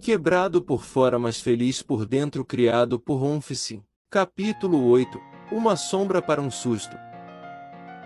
Quebrado por fora mas feliz por dentro, criado por Onfisi. Capítulo 8. Uma sombra para um susto.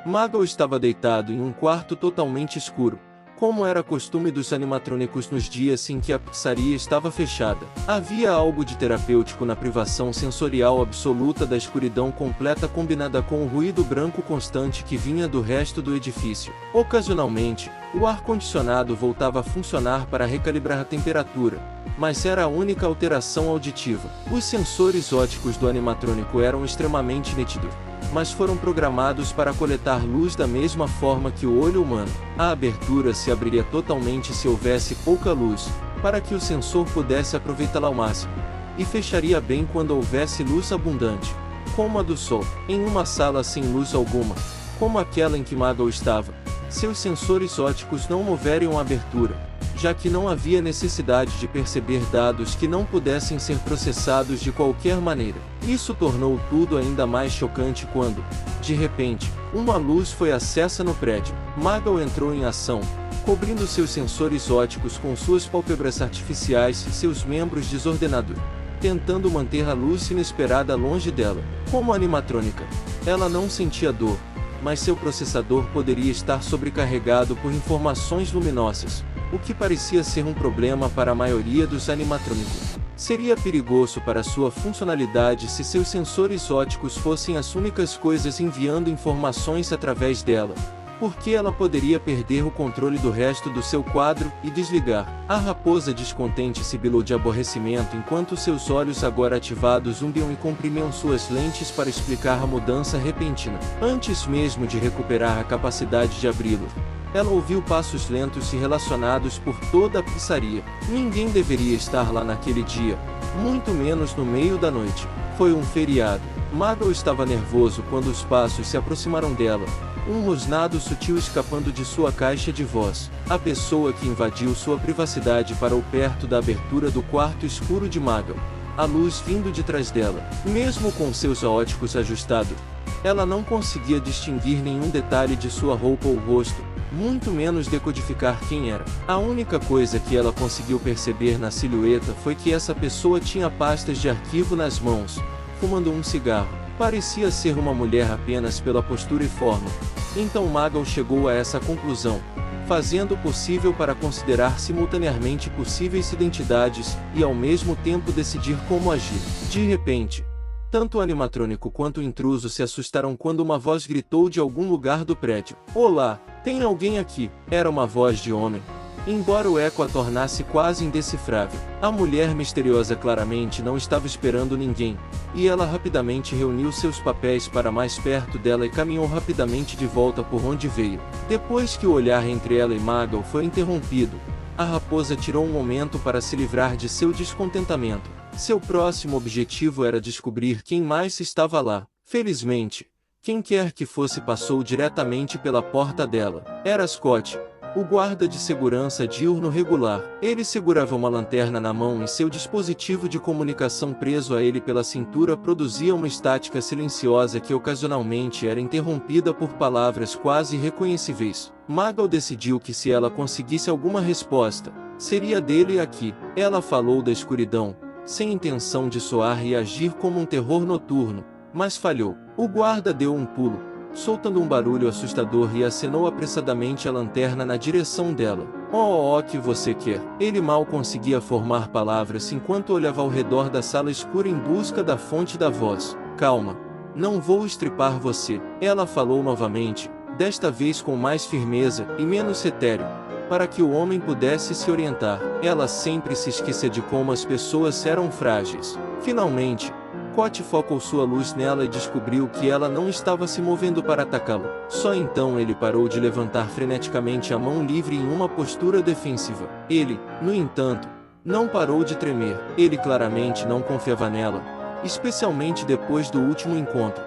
Magal estava deitado em um quarto totalmente escuro, como era costume dos animatrônicos nos dias em que a pizzaria estava fechada. Havia algo de terapêutico na privação sensorial absoluta da escuridão completa, combinada com o ruído branco constante que vinha do resto do edifício. Ocasionalmente, o ar-condicionado voltava a funcionar para recalibrar a temperatura, mas era a única alteração auditiva. Os sensores ópticos do animatrônico eram extremamente nítidos, mas foram programados para coletar luz da mesma forma que o olho humano. A abertura se abriria totalmente se houvesse pouca luz, para que o sensor pudesse aproveitá-la ao máximo, e fecharia bem quando houvesse luz abundante, como a do sol. Em uma sala sem luz alguma, como aquela em que Magal estava, seus sensores ópticos não moveriam a abertura, já que não havia necessidade de perceber dados que não pudessem ser processados de qualquer maneira. Isso tornou tudo ainda mais chocante quando, de repente, uma luz foi acesa no prédio. Magal entrou em ação, cobrindo seus sensores ópticos com suas pálpebras artificiais e seus membros desordenados, tentando manter a luz inesperada longe dela. Como animatrônica, ela não sentia dor, mas seu processador poderia estar sobrecarregado por informações luminosas, o que parecia ser um problema para a maioria dos animatrônicos. Seria perigoso para sua funcionalidade se seus sensores ópticos fossem as únicas coisas enviando informações através dela, porque ela poderia perder o controle do resto do seu quadro e desligar. A raposa descontente sibilou de aborrecimento enquanto seus olhos agora ativados zumbiam e comprimiam suas lentes para explicar a mudança repentina. Antes mesmo de recuperar a capacidade de abri-lo, ela ouviu passos lentos e relacionados por toda a pizzaria. Ninguém deveria estar lá naquele dia, muito menos no meio da noite. Foi um feriado. Magal estava nervoso quando os passos se aproximaram dela, um rosnado sutil escapando de sua caixa de voz. A pessoa que invadiu sua privacidade parou perto da abertura do quarto escuro de Magal, a luz vindo de trás dela. Mesmo com seus óticos ajustados, ela não conseguia distinguir nenhum detalhe de sua roupa ou rosto, muito menos decodificar quem era. A única coisa que ela conseguiu perceber na silhueta foi que essa pessoa tinha pastas de arquivo nas mãos, fumando um cigarro. Parecia ser uma mulher apenas pela postura e forma. Então Magal chegou a essa conclusão, fazendo o possível para considerar simultaneamente possíveis identidades e ao mesmo tempo decidir como agir. De repente, tanto o animatrônico quanto o intruso se assustaram quando uma voz gritou de algum lugar do prédio. "Olá, tem alguém aqui?" Era uma voz de homem, embora o eco a tornasse quase indecifrável. A mulher misteriosa claramente não estava esperando ninguém, e ela rapidamente reuniu seus papéis para mais perto dela e caminhou rapidamente de volta por onde veio. Depois que o olhar entre ela e Magal foi interrompido, a raposa tirou um momento para se livrar de seu descontentamento. Seu próximo objetivo era descobrir quem mais estava lá. Felizmente, quem quer que fosse passou diretamente pela porta dela. Era Scott, o guarda de segurança diurno regular. Ele segurava uma lanterna na mão e seu dispositivo de comunicação preso a ele pela cintura produzia uma estática silenciosa que ocasionalmente era interrompida por palavras quase irreconhecíveis. Magal decidiu que se ela conseguisse alguma resposta, seria dele aqui. Ela falou da escuridão, sem intenção de soar e agir como um terror noturno, mas falhou. O guarda deu um pulo, soltando um barulho assustador e acenou apressadamente a lanterna na direção dela. O que você quer?" Ele mal conseguia formar palavras enquanto olhava ao redor da sala escura em busca da fonte da voz. "Calma, não vou estripar você." Ela falou novamente, desta vez com mais firmeza e menos etéreo, para que o homem pudesse se orientar. Ela sempre se esquecia de como as pessoas eram frágeis. Finalmente, Scott focou sua luz nela e descobriu que ela não estava se movendo para atacá-lo. Só então ele parou de levantar freneticamente a mão livre em uma postura defensiva. Ele, no entanto, não parou de tremer. Ele claramente não confiava nela, especialmente depois do último encontro.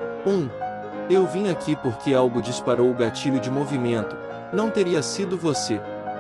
Eu vim aqui porque algo disparou o gatilho de movimento. Não teria sido você?"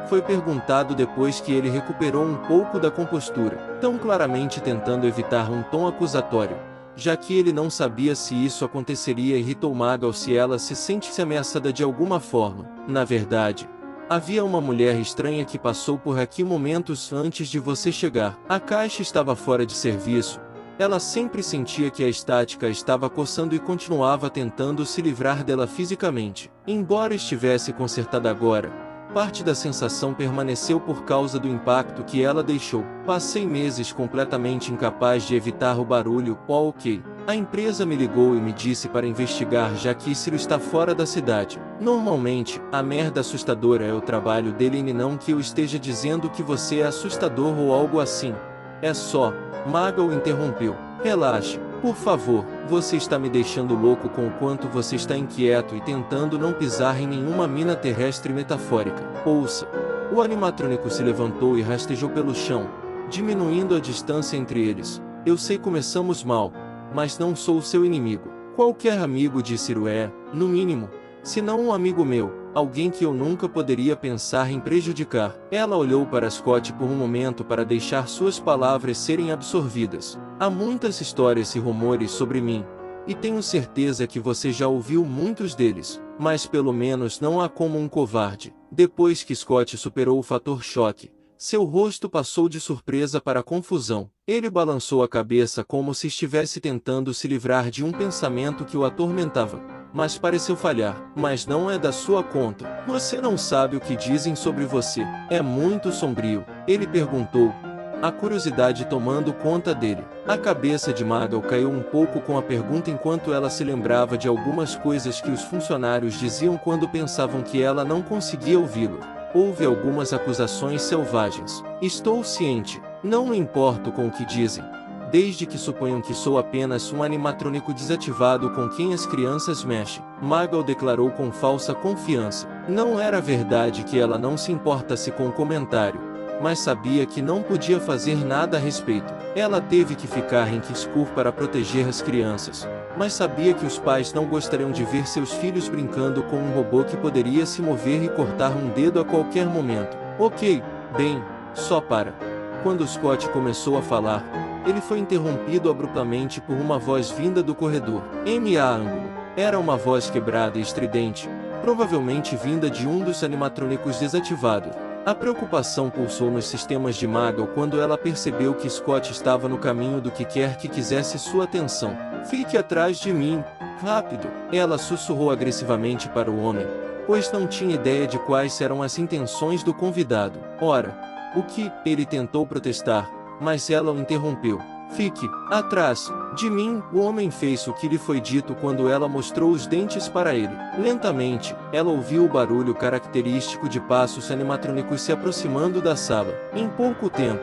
Foi perguntado depois que ele recuperou um pouco da compostura, tão claramente tentando evitar um tom acusatório, já que ele não sabia se isso aconteceria. Irritou Magal se ela se sentisse ameaçada de alguma forma. Na verdade, Havia uma mulher estranha que passou por aqui momentos antes de você chegar. A caixa estava fora de serviço. Ela sempre sentia que a estática estava coçando e continuava tentando se livrar dela fisicamente. Embora estivesse consertada agora, parte da sensação permaneceu por causa do impacto que ela deixou. Passei meses completamente incapaz de evitar o barulho. Ok. A empresa me ligou e me disse para investigar já que Ciro está fora da cidade. Normalmente, a merda assustadora é o trabalho dele e não que eu esteja dizendo que você é assustador ou algo assim. É só... Maga o interrompeu. Relaxe, por favor, você está me deixando louco com o quanto você está inquieto e tentando não pisar em nenhuma mina terrestre metafórica. Ouça. O animatrônico se levantou e rastejou pelo chão, diminuindo a distância entre eles. Eu sei começamos mal, mas não sou o seu inimigo. Qualquer amigo de Ciro é, no mínimo, se não um amigo meu, alguém que eu nunca poderia pensar em prejudicar. Ela olhou para Scott por um momento para deixar suas palavras serem absorvidas. Há muitas histórias e rumores sobre mim, e tenho certeza que você já ouviu muitos deles, mas pelo menos não há como um covarde. Depois que Scott superou o fator choque, seu rosto passou de surpresa para confusão. Ele balançou a cabeça como se estivesse tentando se livrar de um pensamento que o atormentava. Mas pareceu falhar. Mas não é da sua conta. Você não sabe o que dizem sobre você. É muito sombrio. Ele perguntou, a curiosidade tomando conta dele. A cabeça de Magal caiu um pouco com a pergunta enquanto ela se lembrava de algumas coisas que os funcionários diziam quando pensavam que ela não conseguia ouvi-lo. Houve algumas acusações selvagens. Estou ciente. Não me importo com o que dizem. Desde que suponham que sou apenas um animatrônico desativado com quem as crianças mexem. Magal declarou com falsa confiança. Não era verdade que ela não se importasse com o comentário, mas sabia que não podia fazer nada a respeito. Ela teve que ficar em Kiskur para proteger as crianças, mas sabia que os pais não gostariam de ver seus filhos brincando com um robô que poderia se mover e cortar um dedo a qualquer momento. Ok, bem, só para. Quando Scott começou a falar, ele foi interrompido abruptamente por uma voz vinda do corredor. M.A. ângulo. Era uma voz quebrada e estridente, provavelmente vinda de um dos animatrônicos desativados. A preocupação pulsou nos sistemas de Magal quando ela percebeu que Scott estava no caminho do que quer que quisesse sua atenção. Fique atrás de mim, rápido! Ela sussurrou agressivamente para o homem, pois não tinha ideia de quais eram as intenções do convidado. Ora, o que? Ele tentou protestar, mas ela o interrompeu. Fique atrás de mim. O homem fez o que lhe foi dito quando ela mostrou os dentes para ele. Lentamente, ela ouviu o barulho característico de passos animatrônicos se aproximando da sala. Em pouco tempo,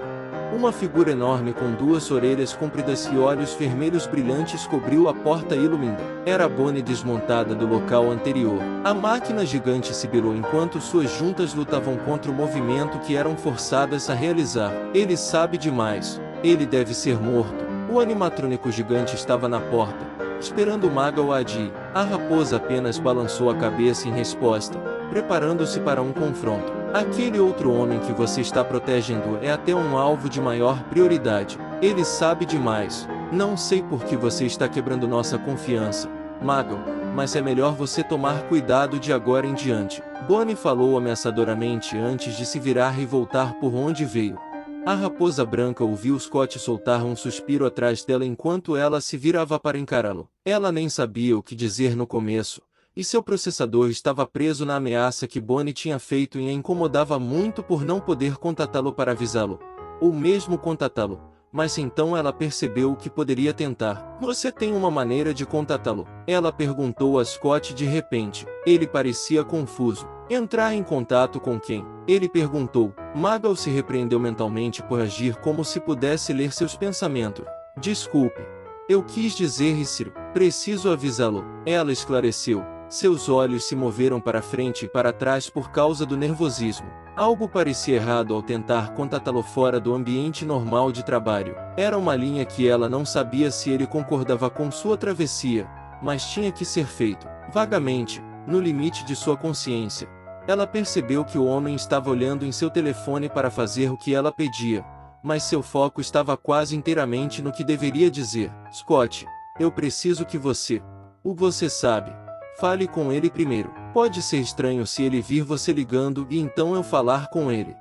uma figura enorme com duas orelhas compridas e olhos vermelhos brilhantes cobriu a porta iluminada. Era Bonnie desmontada do local anterior. A máquina gigante sibilou enquanto suas juntas lutavam contra o movimento que eram forçadas a realizar. Ele sabe demais. Ele deve ser morto. O animatrônico gigante estava na porta, esperando Magal agir. A raposa apenas balançou a cabeça em resposta, preparando-se para um confronto. Aquele outro homem que você está protegendo é até um alvo de maior prioridade. Ele sabe demais. Não sei por que você está quebrando nossa confiança, Magal, mas é melhor você tomar cuidado de agora em diante. Bonnie falou ameaçadoramente antes de se virar e voltar por onde veio. A raposa branca ouviu Scott soltar um suspiro atrás dela enquanto ela se virava para encará-lo. Ela nem sabia o que dizer no começo, e seu processador estava preso na ameaça que Bonnie tinha feito e a incomodava muito por não poder contatá-lo para avisá-lo, ou mesmo contatá-lo. Mas então ela percebeu o que poderia tentar. Você tem uma maneira de contatá-lo? Ela perguntou a Scott de repente. Ele parecia confuso. Entrar em contato com quem? Ele perguntou. Magal se repreendeu mentalmente por agir como se pudesse ler seus pensamentos. Desculpe. Eu quis dizer Ciro. Preciso avisá-lo. Ela esclareceu. Seus olhos se moveram para frente e para trás por causa do nervosismo. Algo parecia errado ao tentar contatá-lo fora do ambiente normal de trabalho. Era uma linha que ela não sabia se ele concordava com sua travessia, mas tinha que ser feito. Vagamente, no limite de sua consciência, ela percebeu que o homem estava olhando em seu telefone para fazer o que ela pedia, mas seu foco estava quase inteiramente no que deveria dizer. Scott, eu preciso que você... Você sabe. Fale com ele primeiro. Pode ser estranho se ele vir você ligando e então eu falar com ele.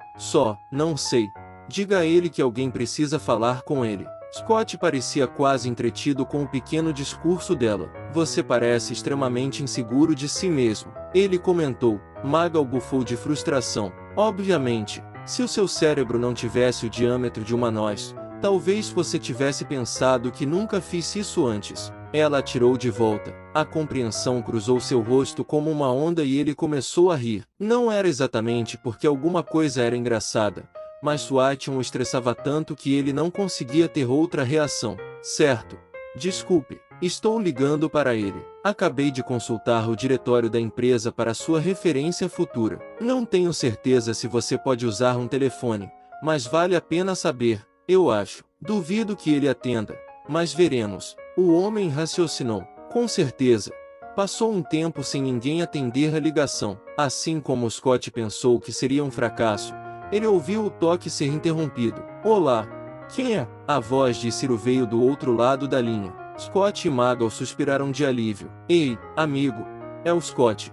Não sei. Diga a ele que alguém precisa falar com ele. Scott parecia quase entretido com o pequeno discurso dela. Você parece extremamente inseguro de si mesmo. Ele comentou. Magal bufou de frustração. Obviamente, se o seu cérebro não tivesse o diâmetro de uma noz, talvez você tivesse pensado que nunca fiz isso antes. Ela atirou de volta. A compreensão cruzou seu rosto como uma onda e ele começou a rir. Não era exatamente porque alguma coisa era engraçada, mas Swatton o estressava tanto que ele não conseguia ter outra reação. Certo. Desculpe. Estou ligando para ele. Acabei de consultar o diretório da empresa para sua referência futura. Não tenho certeza se você pode usar um telefone, mas vale a pena saber, eu acho. Duvido que ele atenda, mas veremos. O homem raciocinou. Com certeza. Passou um tempo sem ninguém atender a ligação. Assim como Scott pensou que seria um fracasso, ele ouviu o toque ser interrompido. Olá. Quem é? A voz de Ciro veio do outro lado da linha. Scott e Magal suspiraram de alívio. Ei, amigo. É o Scott.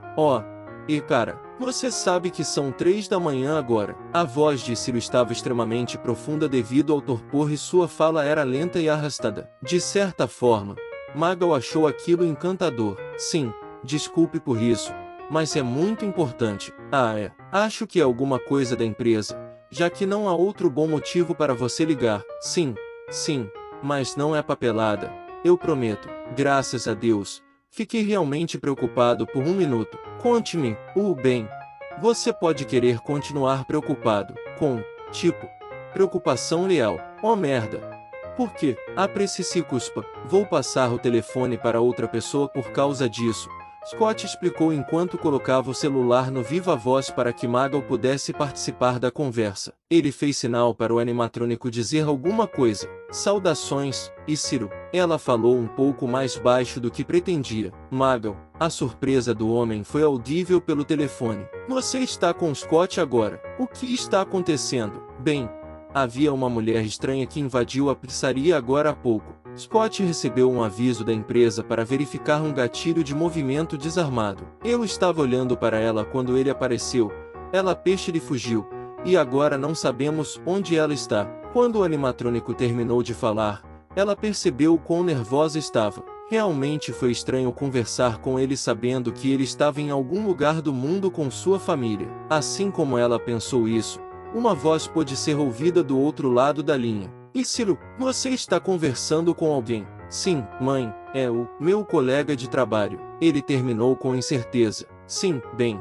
Cara, você sabe que são 3 da manhã agora. A voz de Ciro estava extremamente profunda devido ao torpor e sua fala era lenta e arrastada. De certa forma, Magal achou aquilo encantador. Sim, desculpe por isso, mas é muito importante. Acho que é alguma coisa da empresa, já que não há outro bom motivo para você ligar. Sim, mas não é papelada. Eu prometo. Graças a Deus. Fiquei realmente preocupado por 1 minuto. Conte-me. Bem. Você pode querer continuar preocupado com, preocupação leal. Merda. Por quê? Apresse-se, cuspa. Vou passar o telefone para outra pessoa por causa disso. Scott explicou enquanto colocava o celular no viva-voz para que Magal pudesse participar da conversa. Ele fez sinal para o animatrônico dizer alguma coisa. Saudações, e Ciro. Ela falou um pouco mais baixo do que pretendia. Magal. A surpresa do homem foi audível pelo telefone. Você está com Scott agora. O que está acontecendo? Bem, havia uma mulher estranha que invadiu a pizzaria agora há pouco. Scott recebeu um aviso da empresa para verificar um gatilho de movimento desarmado. Eu estava olhando para ela quando ele apareceu. Ela e fugiu, e agora não sabemos onde ela está. Quando o animatrônico terminou de falar, ela percebeu o quão nervosa estava. Realmente foi estranho conversar com ele sabendo que ele estava em algum lugar do mundo com sua família. Assim como ela pensou isso, uma voz pôde ser ouvida do outro lado da linha. E Ciro, você está conversando com alguém? Sim, mãe, é o meu colega de trabalho. Ele terminou com incerteza. Sim, bem.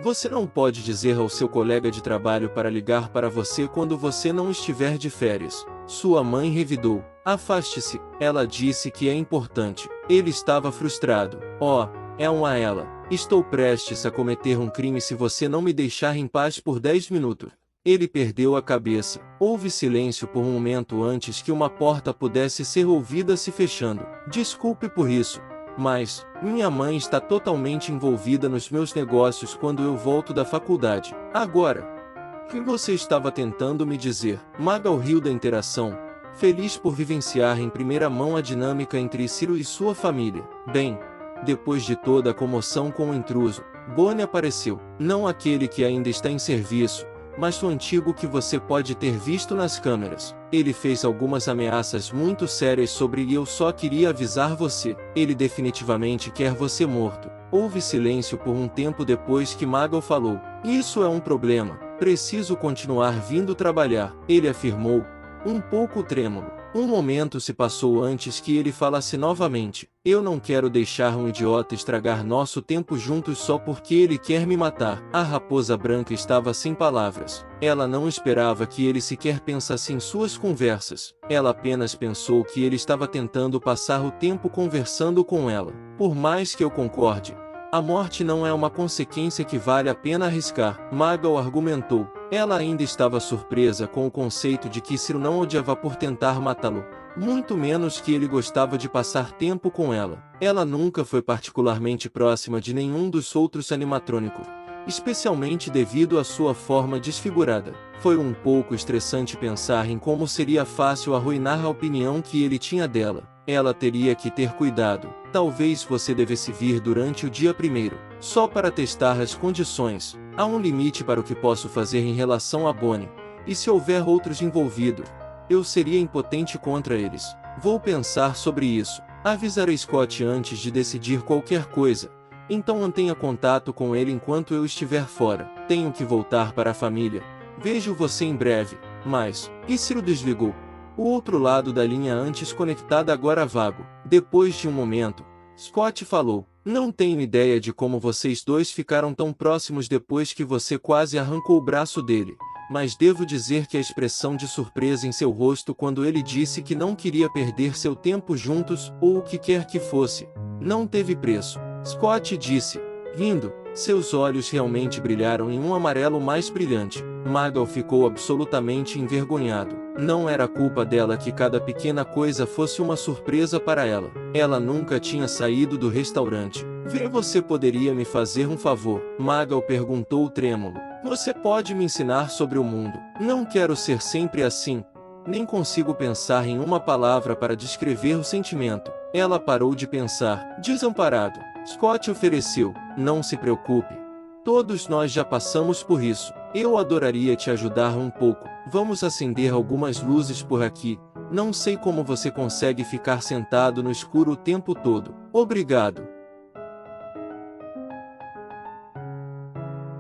Você não pode dizer ao seu colega de trabalho para ligar para você quando você não estiver de férias. Sua mãe revidou. Afaste-se. Ela disse que é importante. Ele estava frustrado. Ela. Estou prestes a cometer um crime se você não me deixar em paz por 10 minutos. Ele perdeu a cabeça. Houve silêncio por um momento antes que uma porta pudesse ser ouvida se fechando. Desculpe por isso, mas minha mãe está totalmente envolvida nos meus negócios quando eu volto da faculdade. Agora, o que você estava tentando me dizer? Magal riu da interação, feliz por vivenciar em primeira mão a dinâmica entre Ciro e sua família. Bem, depois de toda a comoção com o intruso, Bonnie apareceu. Não aquele que ainda está em serviço, mas o antigo que você pode ter visto nas câmeras. Ele fez algumas ameaças muito sérias sobre e eu só queria avisar você. Ele definitivamente quer você morto. Houve silêncio por um tempo depois que Magal falou. Isso é um problema. Preciso continuar vindo trabalhar. Ele afirmou, um pouco trêmulo. Um momento se passou antes que ele falasse novamente. Eu não quero deixar um idiota estragar nosso tempo juntos só porque ele quer me matar. A raposa branca estava sem palavras. Ela não esperava que ele sequer pensasse em suas conversas. Ela apenas pensou que ele estava tentando passar o tempo conversando com ela. Por mais que eu concorde, a morte não é uma consequência que vale a pena arriscar. Magal argumentou. Ela ainda estava surpresa com o conceito de que Ciro não odiava por tentar matá-lo, muito menos que ele gostava de passar tempo com ela. Ela nunca foi particularmente próxima de nenhum dos outros animatrônicos, especialmente devido à sua forma desfigurada. Foi um pouco estressante pensar em como seria fácil arruinar a opinião que ele tinha dela. Ela teria que ter cuidado. Talvez você devesse vir durante o dia primeiro, só para testar as condições. Há um limite para o que posso fazer em relação a Bonnie, e se houver outros envolvidos, eu seria impotente contra eles. Vou pensar sobre isso. Avisarei Scott antes de decidir qualquer coisa. Então mantenha contato com ele enquanto eu estiver fora. Tenho que voltar para a família. Vejo você em breve. Mas, Cícero desligou. O outro lado da linha antes conectada agora vago. Depois de um momento, Scott falou: não tenho ideia de como vocês dois ficaram tão próximos depois que você quase arrancou o braço dele, mas devo dizer que a expressão de surpresa em seu rosto quando ele disse que não queria perder seu tempo juntos, ou o que quer que fosse, não teve preço. Scott disse, rindo. Seus olhos realmente brilharam em um amarelo mais brilhante. Magal ficou absolutamente envergonhado. Não era culpa dela que cada pequena coisa fosse uma surpresa para ela. Ela nunca tinha saído do restaurante. Você poderia me fazer um favor? Magal perguntou trêmulo. Você pode me ensinar sobre o mundo. Não quero ser sempre assim. Nem consigo pensar em uma palavra para descrever o sentimento. Ela parou de pensar, desamparado. Scott ofereceu, não se preocupe. Todos nós já passamos por isso. Eu adoraria te ajudar um pouco. Vamos acender algumas luzes por aqui. Não sei como você consegue ficar sentado no escuro o tempo todo. Obrigado.